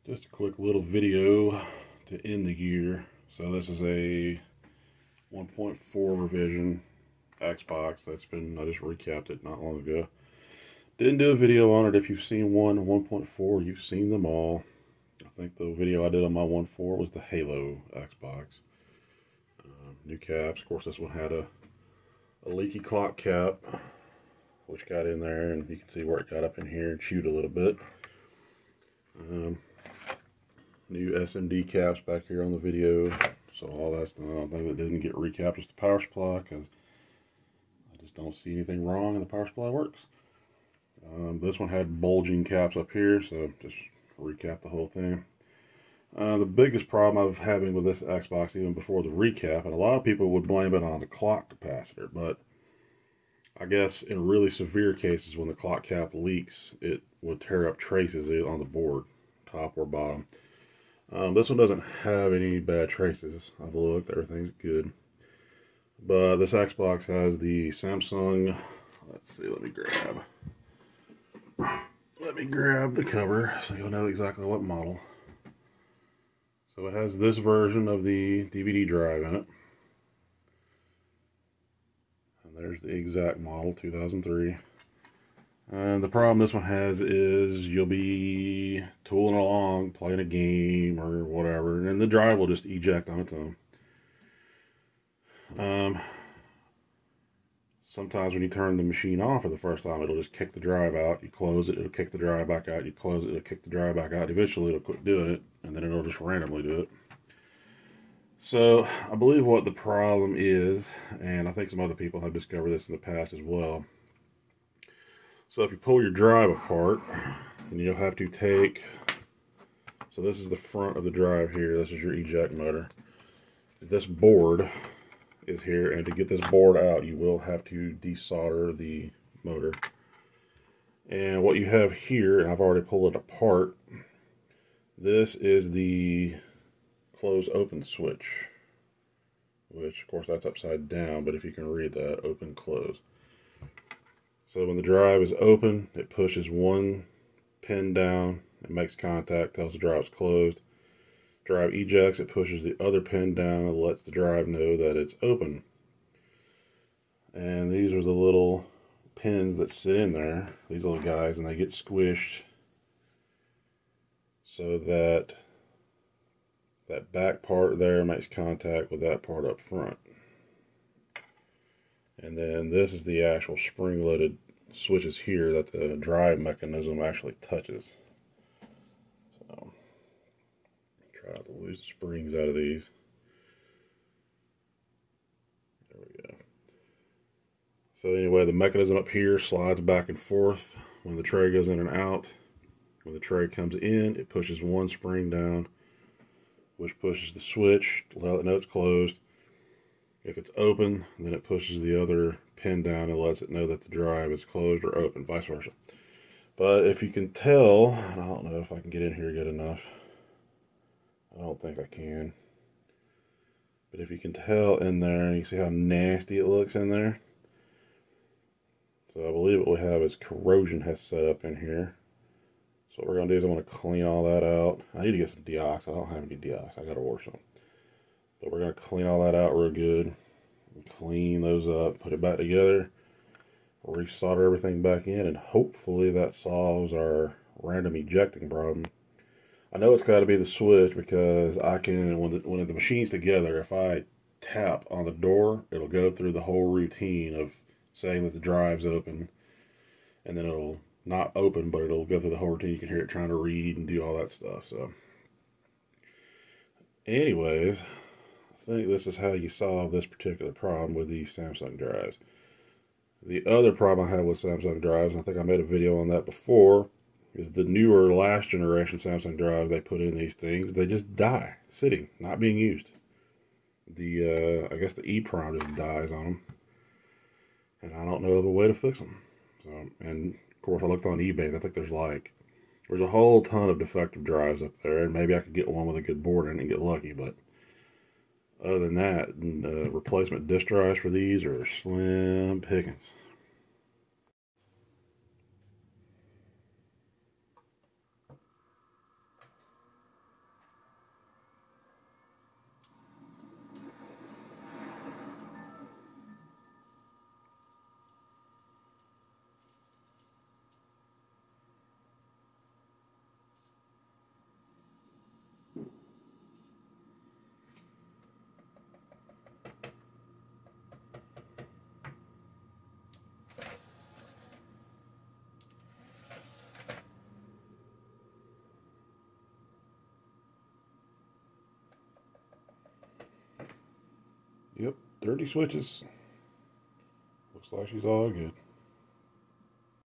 Just a quick little video to end the year. So this is a 1.4 revision Xbox I just recapped it not long ago. Didn't do a video on it. If you've seen 1.4, you've seen them all. I think the video I did on my 1.4 was the Halo Xbox. New caps. Of course, this one had a leaky clock cap, which got in there, and you can see where it got up in here and chewed a little bit. New SMD caps back here on the video, so all that's done. I don't think that didn't get recapped is the power supply, because I just don't see anything wrong and the power supply works. This one had bulging caps up here, so just recap the whole thing. The biggest problem I was having with this Xbox, even before the recap, and a lot of people would blame it on the clock capacitor, but I guess in really severe cases when the clock cap leaks, it would tear up traces on the board, top or bottom. This one doesn't have any bad traces. I've looked, everything's good. But this Xbox has the Samsung, let's see, let me grab the cover so you'll know exactly what model. So it has this version of the DVD drive in it. And there's the exact model, 2003. And the problem this one has is you'll be tooling along, playing a game or whatever, and then the drive will just eject on its own. Sometimes when you turn the machine on for the first time, it'll just kick the drive out. You close it, it'll kick the drive back out. You close it, it'll kick the drive back out. Eventually, it'll quit doing it, and then it'll just randomly do it. So, I believe what the problem is, and I think some other people have discovered this in the past as well. So if you pull your drive apart, and you'll have to take, so this is the front of the drive here, this is your eject motor. This board is here, and to get this board out, you will have to desolder the motor. And what you have here, and I've already pulled it apart, this is the close open switch, which of course that's upside down, but if you can read that, open close. So when the drive is open, it pushes one pin down, it makes contact, tells the drive's closed. Drive ejects, it pushes the other pin down and lets the drive know that it's open. And these are the little pins that sit in there, these little guys, and they get squished so that that back part there makes contact with that part up front. And then this is the actual spring-loaded switches here that the drive mechanism actually touches. So, try not to lose the springs out of these. There we go. So anyway, the mechanism up here slides back and forth when the tray goes in and out. When the tray comes in, it pushes one spring down, which pushes the switch to let it know it's closed. If it's open, then it pushes the other pin down and lets it know that the drive is closed or open, vice versa. But if you can tell, and I don't know if I can get in here good enough. I don't think I can. But if you can tell in there, you see how nasty it looks in there? So I believe what we have is corrosion has set up in here. So what we're going to do is I'm going to clean all that out. I need to get some deox. I don't have any deox. I got to order some. But we're going to clean all that out real good. Clean those up, put it back together, resolder everything back in, and hopefully that solves our random ejecting problem. I know it's got to be the switch because I can, when the machine's together, if I tap on the door, it'll go through the whole routine of saying that the drive's open, and then it'll not open, but it'll go through the whole routine. You can hear it trying to read and do all that stuff. So, anyways, I think this is how you solve this particular problem with these Samsung drives. The other problem I have with Samsung drives, and I think I made a video on that before, is the newer last generation Samsung drives they put in these things, they just die, sitting, not being used. I guess the EEPROM just dies on them. And I don't know of a way to fix them. So, and of course I looked on eBay, and I think there's a whole ton of defective drives up there, and maybe I could get one with a good board in it and get lucky, but other than that, replacement disk drives for these are slim pickings. 30 switches. Looks like she's all good.